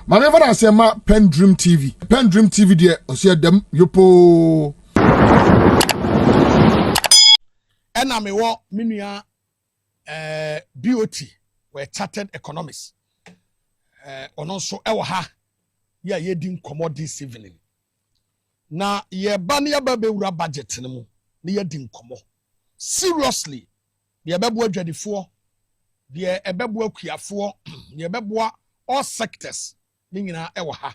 Maneva na sema PENDREAM TV. PENDREAM TV de osia dem yopo. Ena me wo menua BOT we chartered economists. Ono so ewo ha ya yedi nkomo this evening. Na ye ba ne ba bewura budget ne mu. Ne yedi nkomo. Seriously, ye bebo adwadifo, ye ebebo akuafo, ye bebo all sectors ni nyina ewo ha.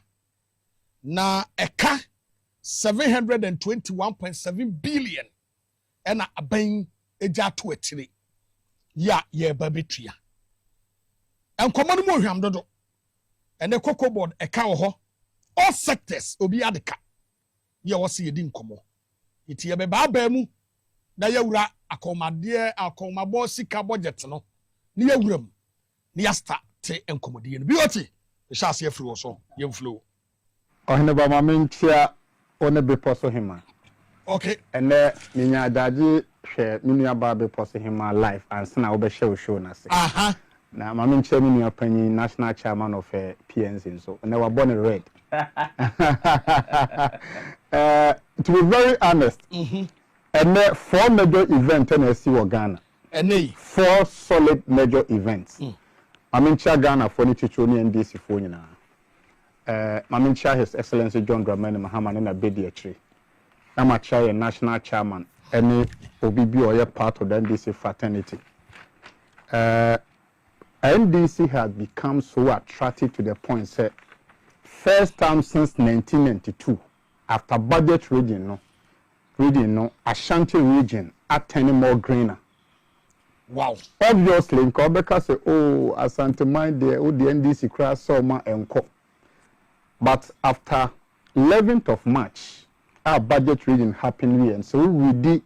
Na eka 721.7 billion ena aban eja to etire ya ye babetua enkomo no mo hwam dodo ene cocoa board eka wo ho all sectors obi adeka ye wo se yedi nkomo iti ye be ba mu na yawura akomabo sika budget no ni yawuram ni ya start te enkomodie no bioti sha se afiri wo so ye flow ohene ba ma mentia one be poso hima. Okay. Ene minya daji hwe minua ba be poso hima live and sana obe show na se. Aha. Na ma mentia minua panyi national chairman of PNC so ene wa born red. To be very honest. Ene 4 major events na si wo Ghana. Ene 4 solid major events. Ma mentia Ghana for ni chicho ni NDC for nyina. Mamincha His Excellency John Dramani Mahama na bedi etri. Na macha national chairman any obibi or part of the NDC fraternity. NDC has become so attractive to the point say first time since 1992 after budget reading no Ashanti region attending more greener. Wow. Obviously in Quebec say oh Asante mind there the NDC crash so ma enko. But after 11th of March, our budget reading happened here, and so we did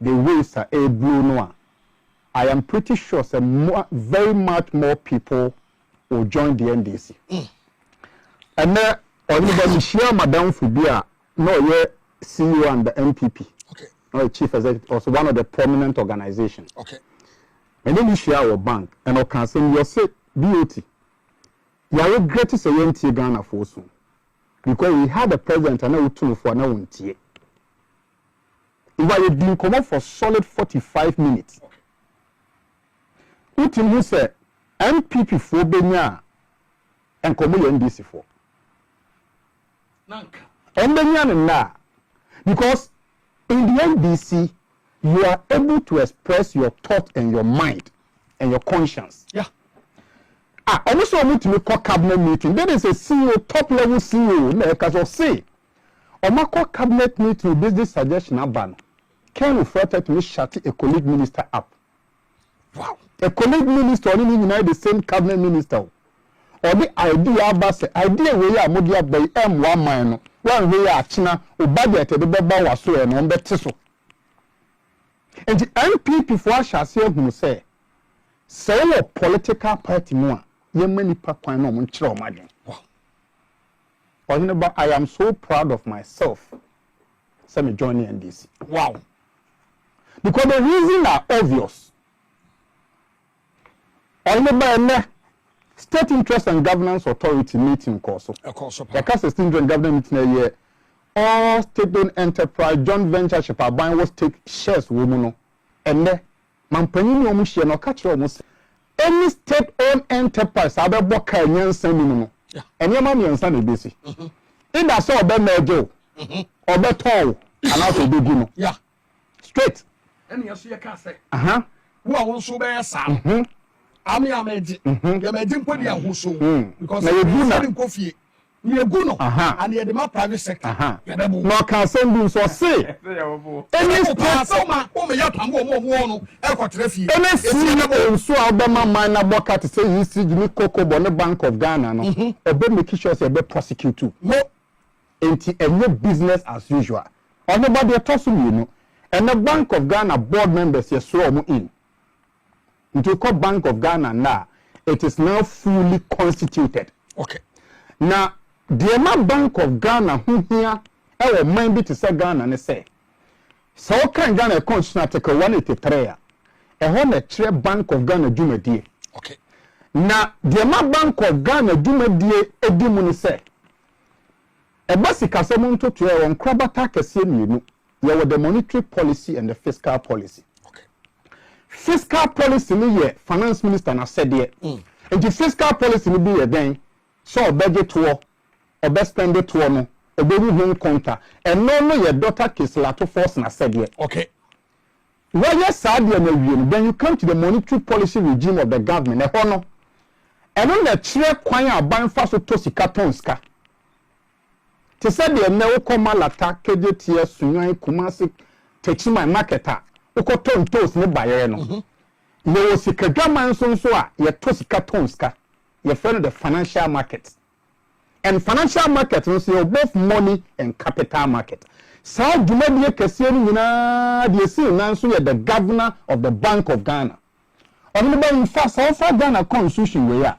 the ways are a blue noir. I am pretty sure very much more people will join the NDC. And then, everybody share Madame Fubia, no, yeah, CEO and the NPP. Okay. No, chief executive, also one of the prominent organizations. Okay. And then we share our bank, and I can say, you say, BOT. You are regret to say, you Ghana for soon. Because we had a president and now two for now untie. We were being come up for solid 45 minutes. Utim who said NPP for Benya and come NDC for. Nanka. And Benya na because in the NDC you are able to express your thought and your mind and your conscience. Yeah. Almost want to make a cabinet meeting. There is a CEO, top level CEO, because of say, or my cabinet meeting with this suggestion ban. Can refer to me shut a colleague minister up. Wow. A colleague minister only unite the same cabinet minister. Or the idea about the idea we are modia by M1 man, one way are China, or budget the Baba was so and on the tissue. And the NPP for shall say who say, a political party more. Yemeni pakwa no munchira omaden. Wow. I am so proud of myself. Say me join NDC. Wow. Because the reasons are obvious. State Interest and Governance Authority meeting course. Of course. The case state and government meeting here. All state-owned enterprise joint venture ship buying was take shares woman. And then mampani no mu share no catch almost. Any state-owned enterprise, I be book a nyansa minimum. And your money and Sunday busy. In that so be major, or be tall, and out of big. Yeah, straight. And you see a casse. Who are also be a sound. I mean, I made it. You made him put your whoso because you do not coffee. You go no, and you the private sector. No can send you so say. Any state so Alabama minor bucket to say you see Jimmy Coco Bonnet Bank of Ghana no. Obe make sure say be prosecute too. No, enti any business as usual. Or nobody talks to you know. And the Bank of Ghana board members yes so in. Into call Bank of Ghana now, it is now fully constituted. Okay. Now the Bank of Ghana who here our mind be to say Ghana and say so can Ghana constitution article 183 a whole Bank of Ghana jumadi. Okay. na the Bank of Ghana dwumadie edi mu ni se eba sikasem ntoto e won krabata kese mienu ye wo the monetary policy and the fiscal policy. Okay. Fiscal policy ni ye finance minister na said ye. And the fiscal policy ni be again so budget to obe spend it to no oberu home counter and no your daughter Kislato force na said ye. Okay. Why yes then you come to the monetary policy regime of the government e hono and on the chere kwan aban fa so to sika tonska te said the na wo koma lata kejetie sunwan kumasi techi my marketer ukoton toast ne bayere no ye wo sika dwaman so a ye to sika tonska ye follow the financial market. And financial market no say both money and capital market. Sa dwumadie kese ni nyina de si nanso ye the governor of the Bank of Ghana. Onu ba in fact South Ghana constitution we ya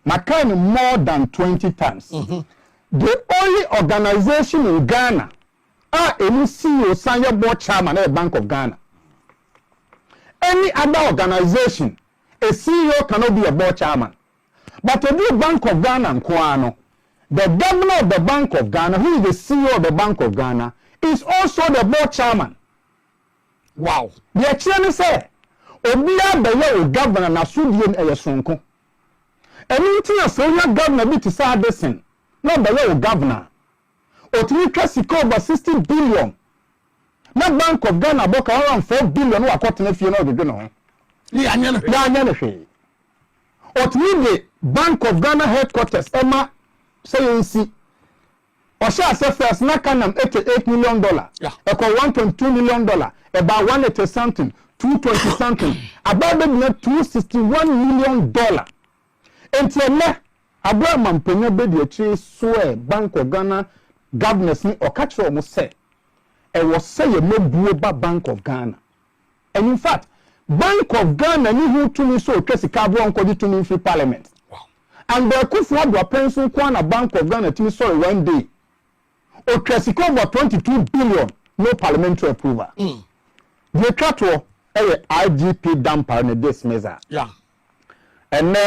makan more than 20 times. The only organization in Ghana any CEO sign your board chairman at the Bank of Ghana. Any other organization, a CEO cannot be a board chairman. But the Bank of Ghana and Kwano, the governor of the Bank of Ghana, who is the CEO of the Bank of Ghana, is also the board chairman. Wow. The chairman say, Obia Bayo governor na Sudian Eyasonko. And in Tina governor be to say this. No Bayo governor. Otini Kasiko over 60 billion. Na Bank of Ghana boka around 4 billion wa kwatene fie no de no. Ya anya no hwe. Otini the Bank of Ghana headquarters Emma say Osha say first na kanam $88 million. Yeah. Eko $1.2 million. About 180 something, 220 something. About the $261 million. Enti na Abraham Mpenyo be de chi so Bank of Ghana governors ni okachro mo say e was say no buoba Bank of Ghana. And in fact, Bank of Ghana ni hu tumi so twesi ka bo onko di tumi free parliament. Wow. And the kufu do pension kwa na Bank of Ghana tumi so one day. O twesi ko over 22 billion no parliamentary approval. The trato IGP damper ne this measure. Yeah. And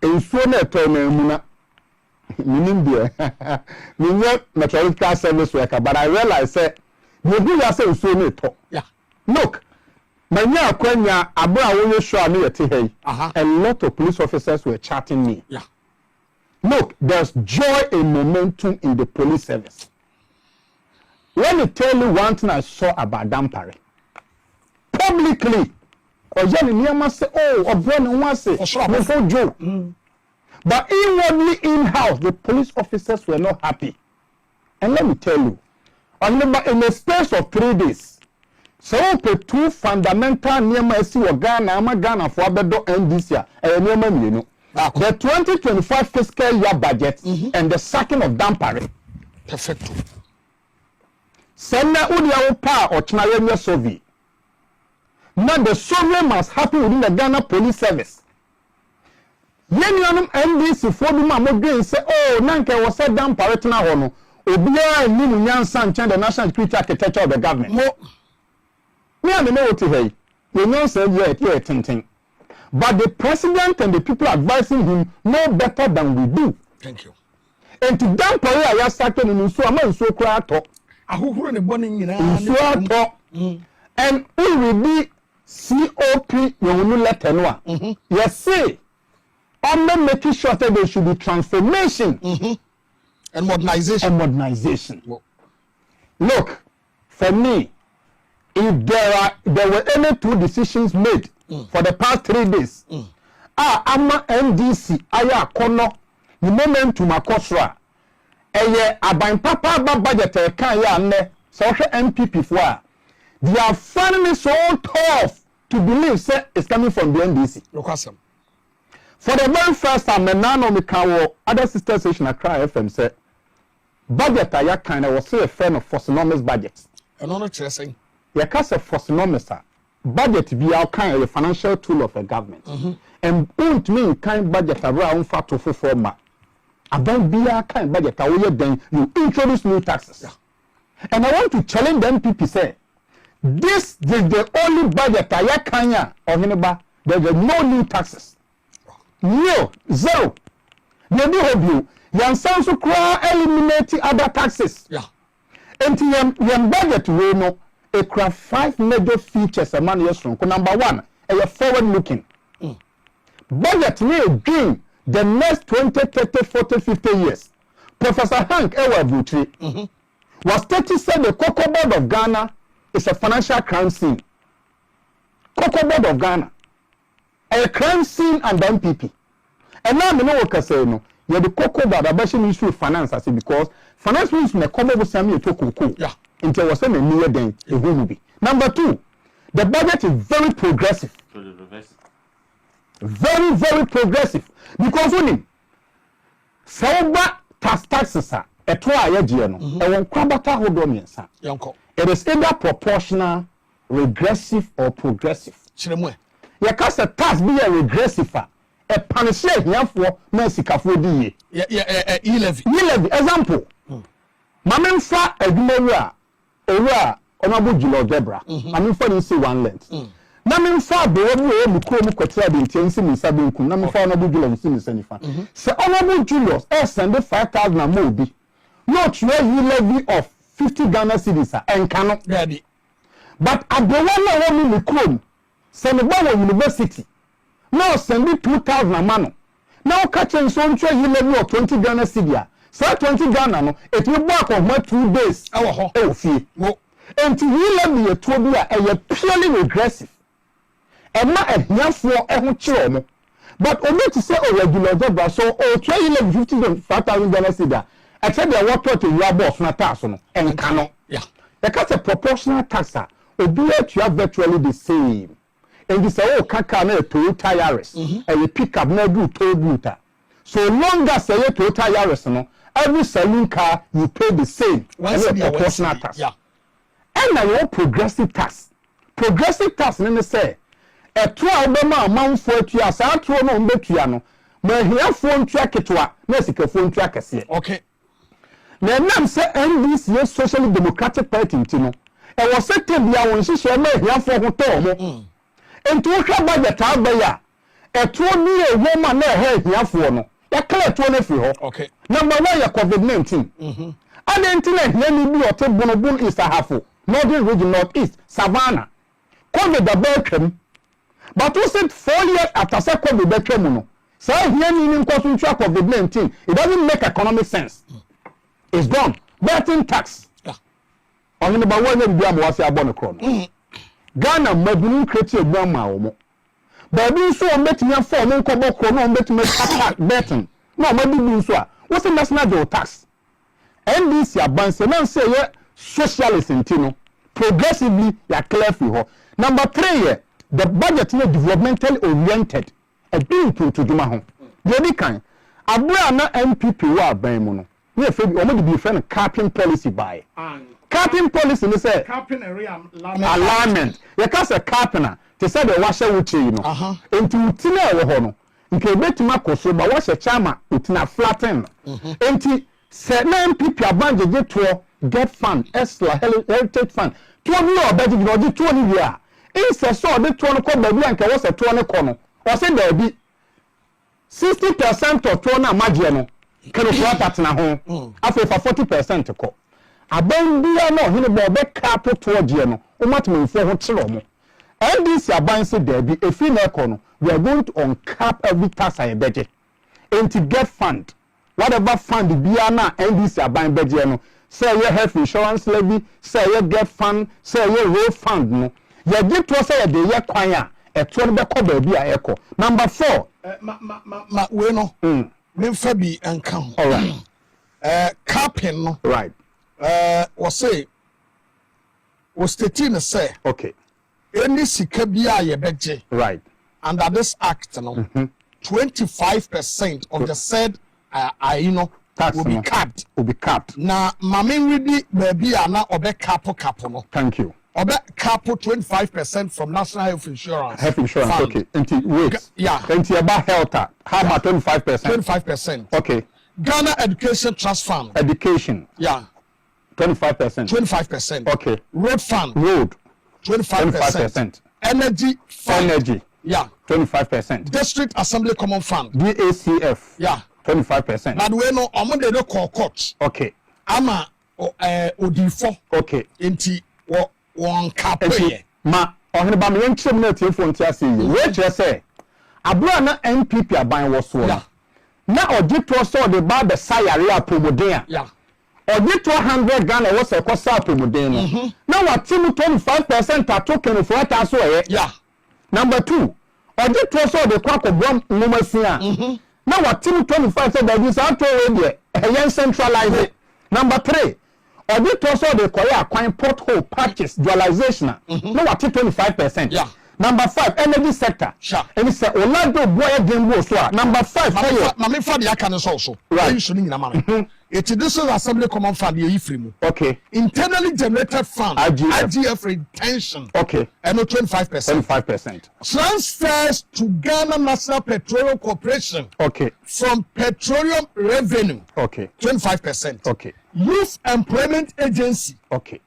nsuo na eto na emuna minimbe minye meteorological service worker, but I realize say you do ya say nsuo na eto. Yeah. Look, manya akwanya abra wo ye sure na yete hey. A lot of police officers were chatting me. Yeah. Look, there's joy and momentum in the police service. Let me tell you one thing I saw about Dampare. Publicly, Ojani Niyama say, oh, Obroni Nwase, Mefo Joe. But inwardly in-house, the police officers were not happy. And let me tell you, in the space of 3 days, so two fundamental Niyama esi wa Ghana, ama Ghana for abedo NDC, Niyama Mienu. The 2025 fiscal year budget and the sacking of Dampare. Perfect. Sena Udia Opa or Chinayemia Soviet. Now the Soviet must happen within the Ghana Police Service. Yenyanum NDC for the Mamma say, oh, Nanka was said down Paratina Hono, Obia and Ninu Yansan, the national security architecture of the government. Me and the know what to say. You know, say, yeah, ting. But the president and the people advising him know better than we do. Thank you. And to damp away, I started in so a man so cry talk. Ahuru ne boni nyina So talk. And we will be COP you letter no. Yes, say. I'm making sure that there should be transformation and modernization. Well, look, for me, if there were any two decisions made for the past 3 days, I'm NDC, aya kono, the moment to makosra, aban papa budget kan ya ne, so NPP for they are finding it so tough to believe say it's coming from the NDC. For the very first time, other sister station Accra FM said, budget aya kind of was say a friend of Fosonomis budget. And on saying, you cast a Fosonomis budget be our kind of a financial tool of a government. And don't mean kind budget around fat to forma. About be our kind budget, then you introduce new taxes. And I want to challenge the NPP say, this is the only budget aya kanya or there's no new taxes. No, zero. They do have you. Yan sanso kura eliminate other taxes. Yeah. And yan budget we know a craft 5 major features a man yes from. Number 1, a forward looking. Budget may dream the next 20, 30, 40, 50 years. Professor Hank Ewa Butri was 30 said the Cocoa Board of Ghana is a financial crime scene. Cocoa Board of Ghana, a crime scene and NPP. And now we know what I say no. Yeah, the Cocoa Board of Ministry of Finance, I say, because finance ministry may come over some to Cocoa. Yeah. Until was a near day, it will be. Number 2, the budget is very progressive. Very, very progressive. Because only Sauba taxes are a 2 year no. And when Krabata hold on, it is either proportional, regressive, or progressive. You can't say tax be a regressive. A punishment here for Mexico for the E-levy. Example. Mamen fa edumawura owura Honorable Julo Debra. Mamen fa ni say 1 length. Mamen fa bewu e mu kro mu kwetira de ntiensi mi sabe nkum. Mamen fa Honorable Julo nsi mi sanifa. Say Honorable Julius send 5,000 na mo bi. No try E-levy of 50 Ghana cedis enkano. Ready. But abewu na wo mi kro send ba university. Now send it 2,000 mano. Now catch and so try E-levy of 20 Ghana cedis. So 20 Ghana no, it will back on my 2 days. Oh, see. And to E-levy a 2 year a purely regressive. And not a year for a chill. But only to say a regular job, so try E-levy 55,000 Ghana cedis. I said they walk to your boss, not taxon, and cannot. Yeah. Because a proportional taxa will be virtually the same. And you say, oh, Kakane, Toyota Yaris, and you pick up no do toll booter. So long as a Toyota Yaris, no, every saloon car you pay the same as a proportional tax. Yeah. And now your progressive tax. Progressive tax, let me say, a 12 amount for 2 years, I throw no betuano. May here phone track it to a Mexico phone track. Okay. Now, say NDC Social Democratic Party, Tino. And was set to be our sister, may here for hotel. And to look about the time by ya, a 2 year woman here for no. Ya clear 24. Okay. Number 1, ya COVID-19. And the internet, let me be or take Bonobon East Ahafo, Northern Region Northeast, Savannah. COVID the Belgium. But we said 4 years after COVID Belgium. So here meaning concentrate COVID-19. It doesn't make economic sense. It's gone. Betting tax. On number 1, you be was a bonacron. Ghana Madunu created a grandma. Baby, so met me for no cobo chrono, bet me attack betting. No, maybe so. What's the national tax? NDC advance and say socialist in Tino. Progressively, ya clear for her. Number 3, the budget is developmentally oriented. A being to Jumaho. The kind. Abrana NPP wa Baimono. We have to be friend capping policy by. Capping policy, they say. Capping alignment. You can't say capping. They say the washer would you know. Into Tina Hono. You can bet to Marcos, but wash a charmer, Utina flatten. Into say NPP abandoned to get fund, Esla heritage fund. 20 years better than 20 years. It's a sort of 20 corner, and was a 20 corner. Or say there be 60% of 20 margin. Can you flat at home? After 40% to call. Abandia no, he no be capital toward Geno. Umat me for Chilomo. NDC abanse there be a female corner. We are going to uncap every tax I budget. And to get fund. Whatever fund the Biana NDC aban budget. Say your health insurance levy, say your get fund, say your road fund no. You give to say the year choir. A 20 baby be a echo. Number 4. We no. Me fabi and count. All right. Capping no. Right. Was stating say. Okay. Any sikabia ye budget. Right. Under this act, no, 25% of the said, you know, tax will be capped. Will be capped. Now, mammy really baby are now obe capo. Thank you. Obe capo 25% from National Health Insurance. Health insurance. Fund. Okay. Until wait. Yeah. Until about health. How about 25%? 25%. Okay. Ghana Education Trust Fund. Education. Yeah. 25%. 25%. Okay. Road Fund. Road. 25%. Energy Fund. Energy. Yeah. 25%. District Assembly Common Fund. DACF. Yeah. 25%. But we know on Monday no call court. Okay. Ama Odifo. Okay. Inti one cape. Ma on the Bamian Chimney telephone Tiasi. Wait, just say. Abra NPP aban was so. Yeah. Now Odito saw the bar the Sayaria Pomodea. Yeah. Odito 100 Ghana was a Costa Pomodeno. Now what team 25% are token for what I saw. Yeah. Number 2. Odito saw the crack of bomb Mumasia. Now what team 25 said that this out already a centralize it. Number 3. Odito saw the Korea coin pothole patches dualization. Now what 25%. Yeah. Number 5, energy sector. Sure. And it's a Orlando boy game was number 5. Mami for the can also. Right. It is this Assembly Common Fund ye free. Okay. Internally generated fund. IGF retention. Okay. And 25%. 25%. Transfers to Ghana National Petroleum Corporation. Okay. From petroleum revenue. Okay. 25%. Okay. Youth Employment Agency. Okay.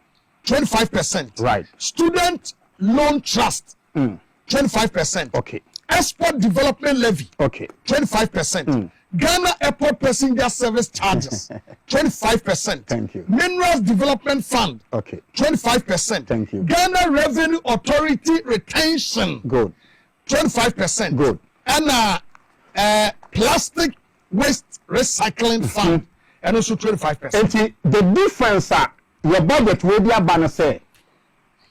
25%. Right. Student Loan Trust. 25%. Okay. Export Development Levy. Okay. 25%. Ghana Airport Passenger Service Charges. 25%. Thank you. Minerals Development Fund. Okay. 25%. Thank you. Ghana Revenue Authority Retention. Good. 25%. Good. And plastic waste recycling fund. And also 25%. And the difference your budget will be a say.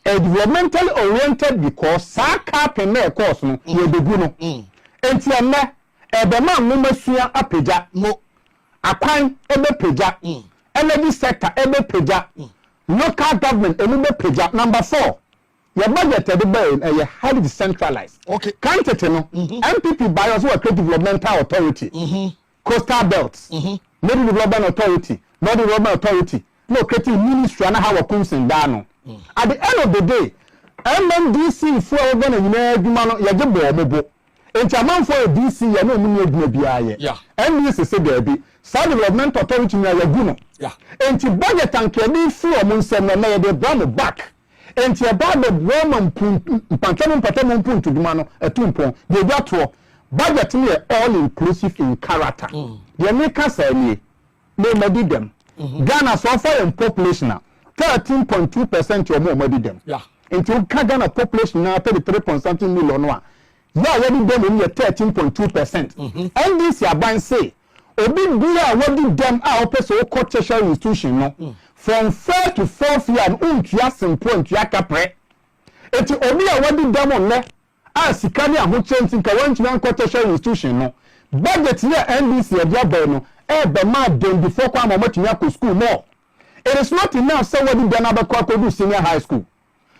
Developmentally oriented because Saka Pene course no we be guno. Enti enne ebema mumasuya apeja no akwan ebe peja energy sector ebe peja local government ebe peja. Number 4 your budget be highly decentralized. Okay. Quantity no NPP by also a developmental authority. Coastal belts. Middle development authority, North development authority. No creating ministry and how comes in Dano. At the end of the day, NDC for organ and Yagabo, and Chaman for a DC, and no money. Yeah. NDC said there be South Development Authority near Yaguno. Yeah. And to budget and can for Munsen and may they bring back. And to about the Roman Pantaman Patamon Pun to the man a tumpo, they got to budget near all inclusive in character. The Americans say, no, maybe them. Ghana so far in population now. 13.2% or more maybe them. Yeah. Into Ghana population now 33.something million. Yeah, already them in 13.2%. NDC aban say, Obi Bia already them out person who tertiary institution no. From 3rd to 4th year and untia simple and yakapre. Eti Obi already them on there. As Sikani and who change in Kawanchian tertiary institution no. Budget here NDC a job no. Be mad them before come to school more. It is not enough say what did Ghana do senior high school.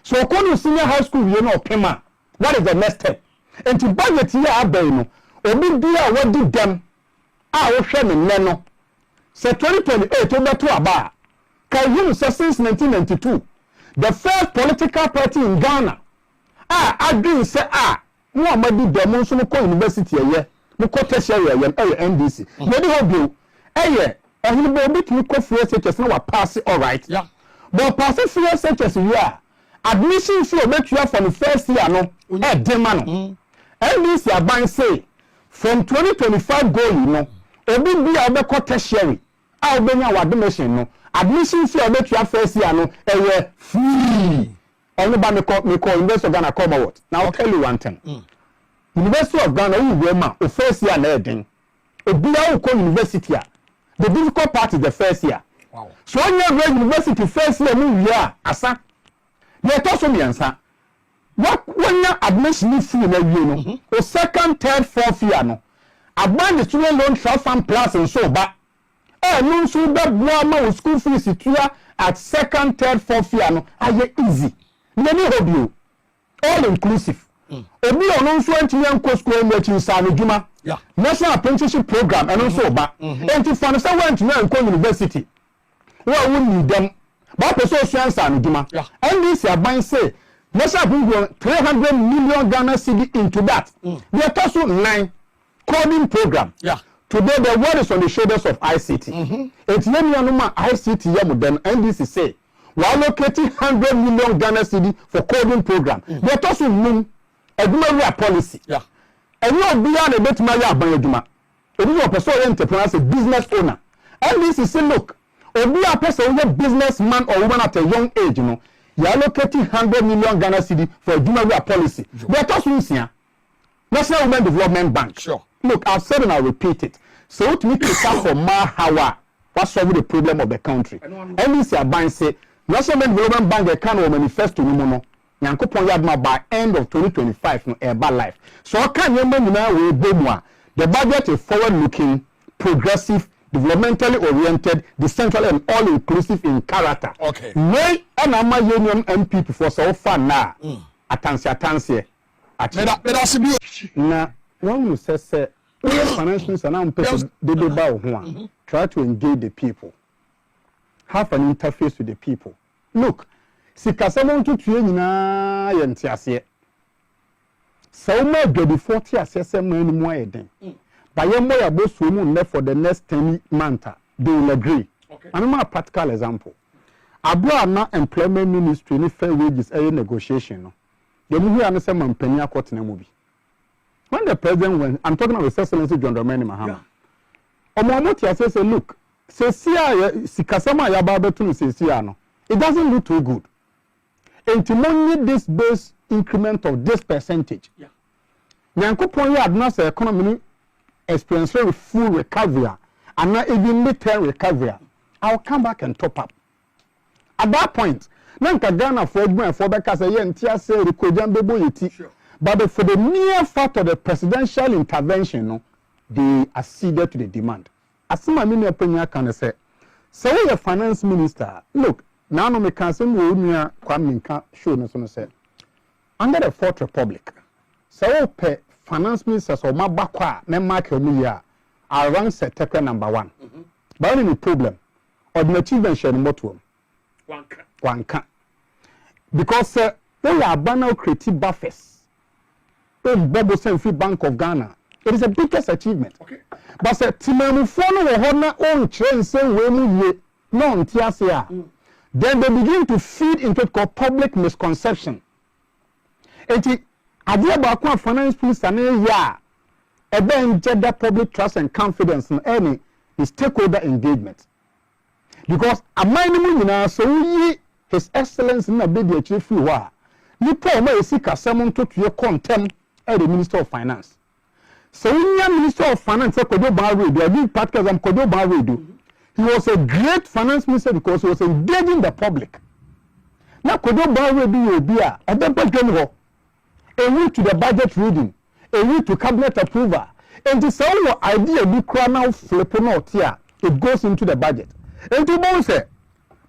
So according to senior high school, you know, Pema. What is the next step? And to budget here abeno, Obi Bia what did them? I share me neno. Say 2028 over to Aba. Can you say since 1992, the first political party in Ghana. I agree say no maybe demonstration ko university here. No ko tertiary NDC. Maybe hope you and you will be to free SHS now pass it all right. Yeah. But pass it free SHS you are. Admission fee make you from the first year no. Demano. NDC aban say from 2025 goal you know. Obi be a be tertiary. I'll be your admission no. Admission fee make you first year no. Free. Only by me call University of Ghana come out. Now I'll tell you one thing. University of Ghana you go ma o first year na edin. Obi a go university a. The difficult part is the first year. Wow. So when you go university first year, you year asa. You talk to me answer. What when you admission fee na you know, o second, third, fourth year no. About the student loan trust fund plus and so ba. No so that boy school fees it at second, third, fourth year no. Aye easy. Many of you all inclusive. Obi ono so antiyan ko school no chi sanu juma. Yeah. National apprenticeship program and also ba. And to find say went to university. Well, we need them. But person so sanu juma. Yeah. And this aban say national bring 300 million Ghana cedi into that. They are also 9 coding program. Yeah. Today the world is on the shoulders of ICT. It's no ICT yamu then NDC say we allocating 100 million Ghana cedi for coding program. They are also a policy. Yeah. And you be a bit my abanduma. If you are a person entrepreneur, a business owner. And this is say, look, or be a person who is a businessman or woman at a young age, you know, you are allocating 100 million Ghana cedi for a Juma policy. They are just here. National Women Development Bank. Sure. Look, I've said and I'll repeat it. So what we take out for Mahawa, what's solving the problem of the country? NDC Bank say National Women Development Bank they can manifesto no more. Nyankopon yadma by end of 2025 no eba life. So can you remember we bomwa? The budget is forward-looking, progressive, developmentally oriented, decentralized, and all-inclusive in character. Okay. May and ama union NPP for so far now. Atansi. Now, one who says, finance minister now try to engage the people, have an interface with the people. Look, si kasama to train na yentiase. So my baby 40 assessment money more eden. But you more about so for the next 10 months, they will agree. Okay. I'm a practical example. Abroad na employment ministry ni fair wages a negotiation no. The movie and say man penia court na movie. When the president went, I'm talking about His Excellency John Dramani Mahama. Omomoti say look, say si kasama ya ba betu say no. It doesn't look too good. And to money this base increment of this percentage. Yeah. Nyankopon ya adna say economy experience full recovery and not even mid-term recovery. I'll come back and top up. At that point, Nanka Ghana for Becca say Tia say Rikojan Bebo Yeti. But for the mere fact of the presidential intervention, no, they acceded to the demand. As my mini opinion can say, so the finance minister, look, now no me can say we Kwame show no so say. Under the Fourth Republic, so pe finance minister so ma bakwa me mark omuya around sector number 1. But any problem or the achievement share no to one can because they are banal creative buffers. Bobo Free Bank of Ghana. It is the biggest achievement. Okay. But say Timanu follow Hona own train same way mu no ntiasia. Then they begin to feed into called public misconception. Enti idea about finance minister na ya ebe njeda public trust and confidence in any is stakeholder engagement. Because a minimum nyina so yi His Excellency na be the chief wa nipa o ma esika samon to tuye contem the Minister of Finance. So when the Minister of Finance Kodo Barredo, I did podcast on Kodo Barredo. He was a great finance minister because he was engaging the public. Now Kodo Barredo will be a general. A week to the budget reading, a week to cabinet approval. And this whole idea be now flipping out here. It goes into the budget. And to both say,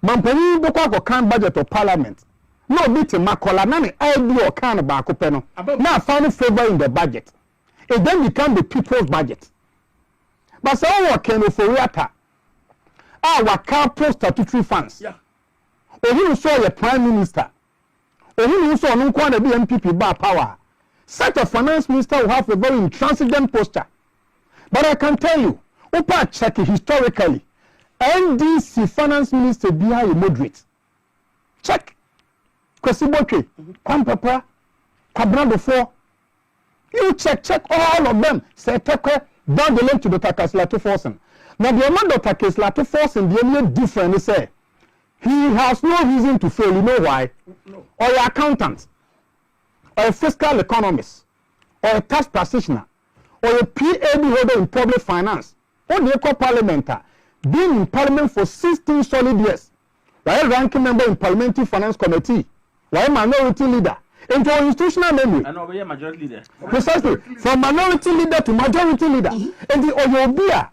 Mampani Boko can budget of parliament. No bit makola nani idea or kind of bakopeno. Now found favor in the budget. It then become the people's budget. But so what can for Riata? Our car statutory funds. Yeah. Or you saw your prime minister. Or you saw no one be NPP bar power. Such a finance minister will have a very intransigent posture. But I can tell you, Opa check historically, NDC finance minister be a moderate. Check. Kwesiboke, Kwampapa, Kwabrando 4. You check all of them. Say take down the link to Dr. Keslato Forsen. Now the amount Dr. Keslato Forsen, the only difference is say he has no reason to fail. You know why? No. Or your accountant, or a fiscal economist, or a tax practitioner, or a PhD holder in public finance, or the eco parliamenter, being in parliament for 16 solid years, while ranking member in parliamentary finance committee. Why minority leader? Into institutional memory. I know we are majority leader. Precisely. From minority leader to majority leader. And the Oyobia,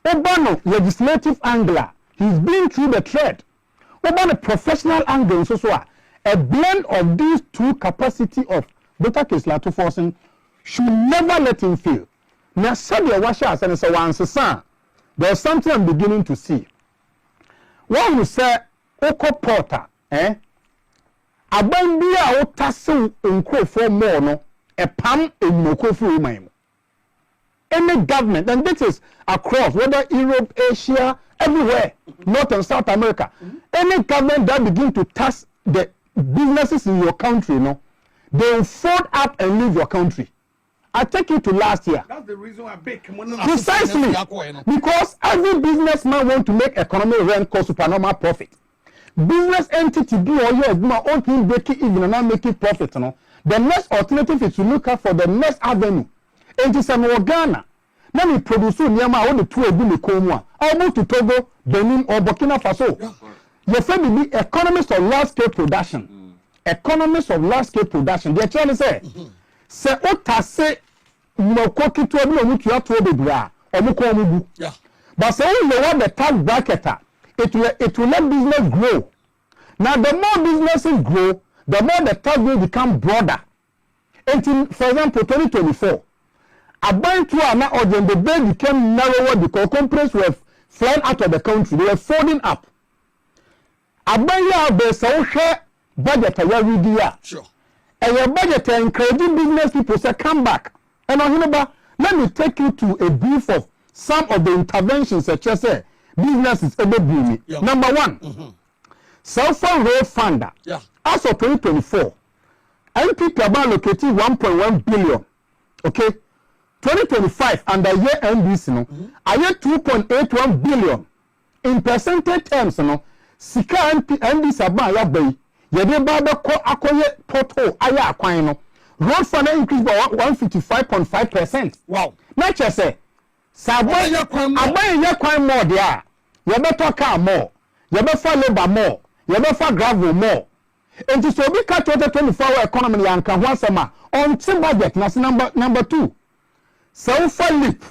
Obano, legislative angler, he's been through the thread. Obano, professional angle, so a blend of these two capacity of Dr. Keslato Forsen should never let him fail. Now, Sadia Washa and so on, there's something I'm beginning to see. One will say, Oko Porter, Abambia o tasso for more no a pam in Mokofu Maimo. Any government, and this is across whether Europe, Asia, everywhere, North and South America. Any government that begin to tax the businesses in your country, no, they will fold up and leave your country. I take you to last year. That's the reason why big Precisely. Because every businessman want to make economic rent called supernormal profit. Business entity do all your own thing breaking even and not making profit. You know? The next alternative is to look out for the next avenue. And it's an Ghana. Now we produce Nyama on the two of the Comua. I'll move to Togo, Benin, or Burkina Faso. Your family be economists of large scale production. Economists of large scale production. They're trying to say, Ota say, no cookie to a which you have to be bra, or Mukomu. But say, you want the tax bracket, it will let business grow. Now, the more businesses grow, the more the tax will become broader. Until, for example, 2024, about to an audience, the bed became narrower because companies were flying out of the country. They were folding up. About the social budget, sure. And your budget encouraging business people say come back. And let me take you to a brief of some of the interventions such as businesses able booming. Number one, self-fund road funder. As of 2024, NPP about allocating 1.1 billion. Okay, 2025 under year NDC no, I get 2.81 billion. In percentage terms, no, Sika NDC about ya bay. Yede baba ko akoye pothole aya akwan no. Road fund increased by 155.5%. Wow. Not just say, Saboy yakwan more there. You better car more. You better labor more. You better gravel more. And to so be cut 2024 economy and can once a month on some budget. That's number two. Self leap.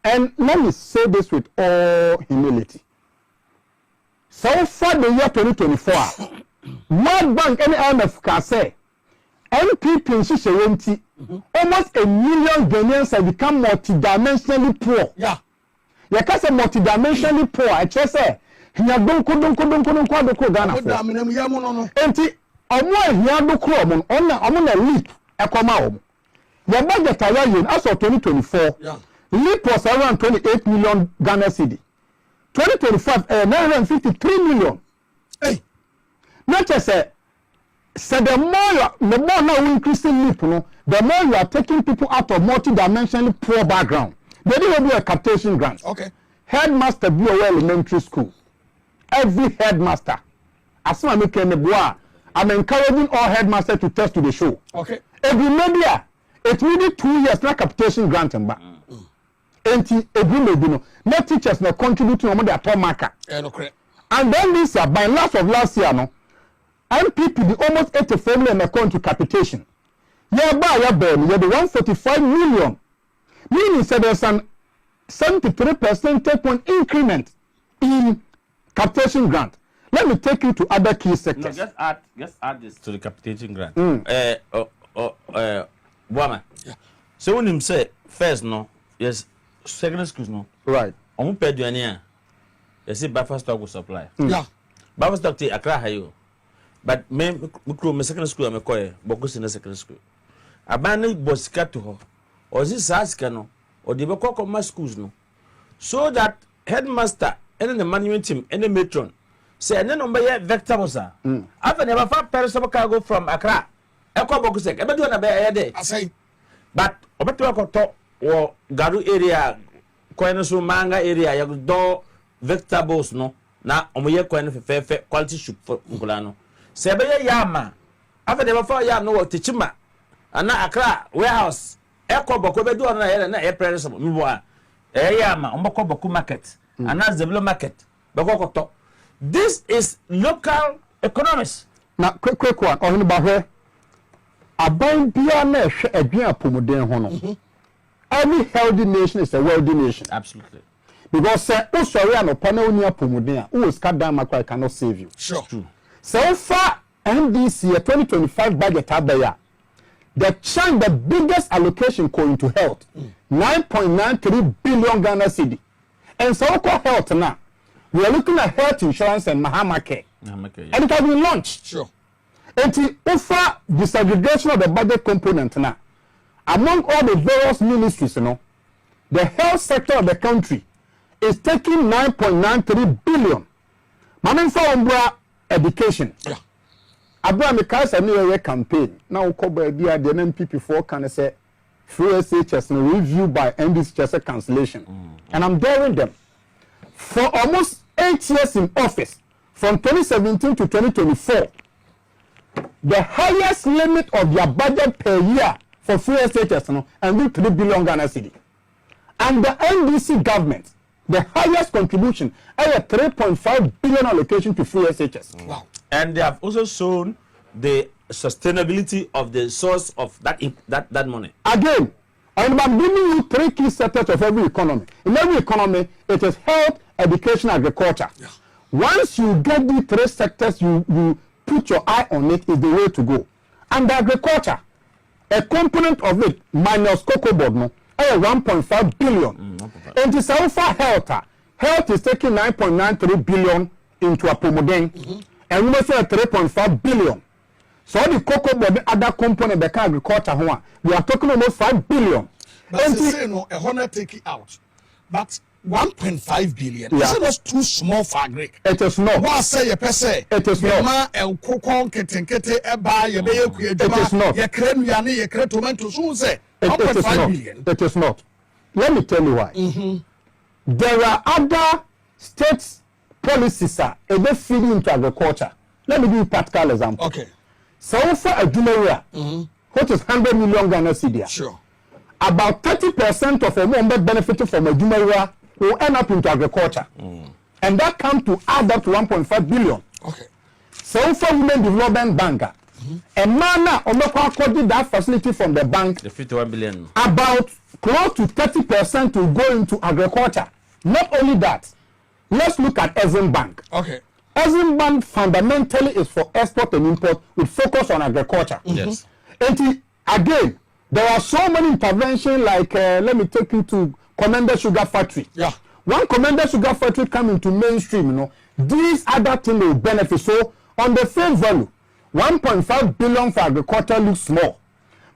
And let me say this with all humility. So far the year 2024, World Bank and IMF can say NPP in Shisha almost 1 million Ghanaians have become multidimensionally poor. Yeah. You can say multidimensionally poor. I just say, here don't go Ghana. Enti, omo here do kro omo na leap e come out. Your budget as of 2024, leap was around 28 million Ghana cedi. 2025, 953 million. Hey, not just say the more now we increasing leap, no, the more you are taking people out of multi-dimensionally poor background. They didn't do a captation grant. Okay. Headmaster be a elementary school. Every headmaster. As soon as I'm encouraging all headmasters to test to the show. Okay. Every media, it really 2 years not capitation grant and back. No teachers no contribute to their top marker. And then this year, by last year, no, NPP the almost 84 million account to capitation. Yeah, the 145 million. Meaning so there's an 73% take point increment in capitation grant. Let me take you to other key sectors. No, just add this to the capitation grant. Boama. Yeah. So when him say first no, yes, secondary schools no. Right. On pay duania. You see buffer stock will supply. Yeah. Buffer stock take Accra hayo. But me secondary school am koye, bokus in the secondary school. Abani bosika to ho. Or this aska no, or the boko commerce schools no. So that headmaster and the management team and the matron say and then number vector bosa. After never five person cargo from Accra. Eko bokusek. Ebe do na be there. I say. But obeto ko to or Garu area, Koinasu Manga area, you do vegetables no. Na omoye koine fe quality soup for Ngulano. Sebe yama. After never for yam no tichima. Ana Accra warehouse. Eko boko be do na here na e press mboa. Yama omboko boku market. Ana Zeblo market. Boko ko to. This is local economics. Now quick one on about Aban bia na ehwe adwan apomuden ho no. Every healthy nation is a wealthy nation. Absolutely. Because sorry anopa na oni apomuden a who scat down macro cannot save you. Sure. True. So far NDC 2025 budget abaya. The biggest allocation going to health 9.93 billion Ghana cedi. And so called health now. We are looking at health insurance and Mahama Care. Yeah. And it has been launched. Sure. And to offer disaggregation of the budget component now, among all the various ministries, you know, the health sector of the country is taking 9.93 billion. Mamin for Umbra education. Yeah. Abra Mikasa New Year campaign. Now, Koba Dia, the NPP 4 can say free SHS review by NDC just cancellation. And I'm daring them. For almost 8 years in office, from 2017 to 2024, the highest limit of their budget per year for free SHS and 3 billion Ghana cedi. And the NDC government, the highest contribution, is a 3.5 billion allocation to free SHS. Wow. And they have also shown the sustainability of the source of that money. Again, I'm giving you 3 key sectors of every economy. In every economy, it is health, education, agriculture. Yeah. Once you get the 3 sectors, you put your eye on it, is the way to go. And the agriculture, a component of it, minus cocoa board, no, 1.5 billion. And it's also health. Health is taking 9.93 billion into a promoting, and we must say 3.5 billion. So the cocoa board, other component, the agriculture, we are talking almost 5 billion. But they say no, a honor take it out. But 1.5 billion. Yeah. Is not too small for agri. It is not. What say a person? It is not. Ma el cocoa kete eba ye be ye It is not. Ye krenu yani ye kre tomato so say It is 1.5 not. billion. It is not. Let me tell you why. There are other state policies they feed into agriculture. Let me give you a practical example. Okay. So for a junior, which is 100 million Ghana cedi. Sure. About 30% of a woman benefiting from a junior will end up into agriculture. And that comes to add up to 1.5 billion. Okay. So for Women Development Bank, a man did that facility from the bank. The 51 billion. About close to 30% will go into agriculture. Not only that, let's look at Exim Bank. Okay. Exim Bank fundamentally is for export and import with focus on agriculture. Yes. And again, there are so many interventions like, let me take you to Commander Sugar Factory. Yeah. When Commander Sugar Factory come into mainstream, these other things will benefit. So on the same value, 1.5 billion for agriculture looks small.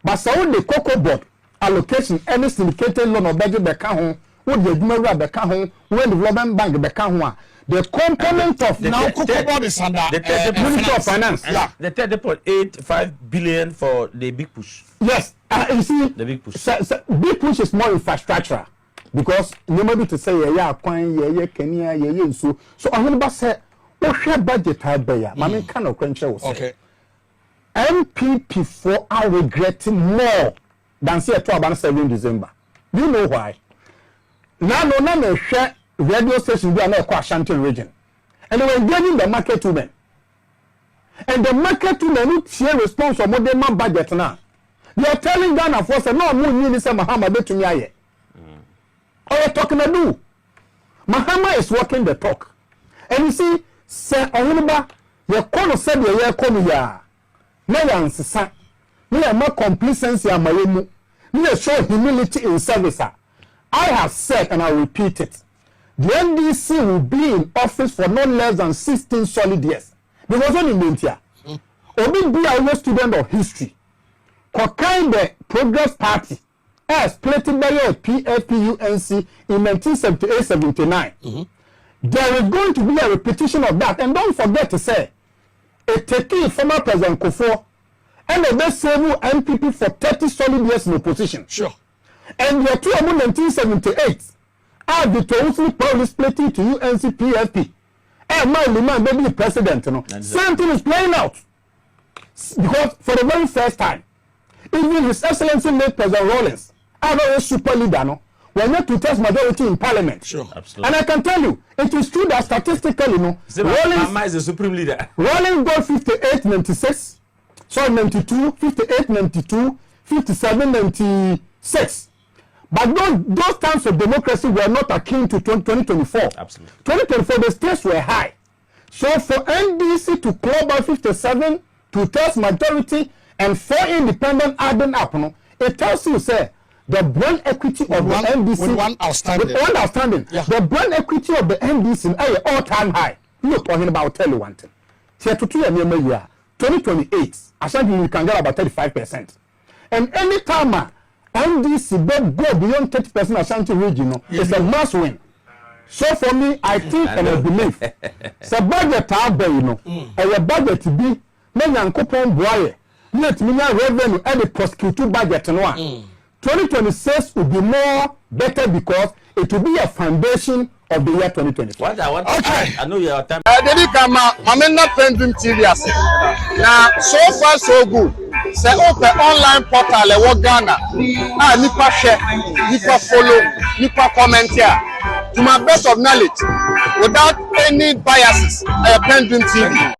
But so the cocoa board allocation, any syndicated loan or budget back home, what the Jumera back home, when development bank back home, the component of now cocoa board is under the Ministry of Finance. Yeah. The 30.85 billion for the big push. Yes, you see, The big push. Big push is more infrastructure because nobody to say Kenya, so I'm going to say, what budget I bear? Mammy kind of quench. Okay. NPP for are regretting more than say 7 December. Do you know why? Now, share radio station we are not Ashanti region, and they were engaging the market women, and the market women who share response for more than budget now. They are telling Ghana for say no more need say Mahama betumi aye. All you talking to do? Mahama is walking the talk, and you see, say Onumba, you call said you come here. No answer. No more complacency and my no show humility in service. I have said and I repeat it. The NDC will be in office for no less than 16 solid years. Because only in India, Obi be a student of history. Kind the Progress Party as splitting by your PFPUNC in 1978-79. There is going to be a repetition of that. And don't forget to say, it taking former President Kufuor and the best serve NPP for 30 solid years in opposition. Sure. And the 1978, I be totally probably splitting to UNC PFP. And my man, baby president, same thing is playing out. Because for the very first time, even His Excellency made President Rawlings, I know a super leader, we're not to test majority in Parliament. Sure, absolutely. And I can tell you, it is true that statistically, Rawlings is the supreme leader. Rawlings got 58-96, sorry, 92, 58-92, 57-96. But those times of democracy were not akin to 2024. Absolutely. 2024, the stakes were high. So for NDC to club out 57 to test majority and 4 independent adding up, it tells you, say, the brand equity of the NDC with one outstanding. Yeah. The brand equity of the NDC is all-time high. Look, I'll tell you one thing. 2028, Ashanti we can get about 35%. And any time NDC go beyond 30% Ashanti region, it's a must win. So for me, I think and I believe, it's a budget out there, and a budget to be, many and coupon boy, let me revenue and the prosecutor budget, 2026 will be more better because it will be a foundation of the year 2024. Okay. I know you are time. Dedi kama mamena PENDREAM TV ase. Na so far so good. Say open online portal e wo Ghana. Ah nipa share, nipa follow, nipa comment here. To my best of knowledge, without any biases, PENDREAM TV.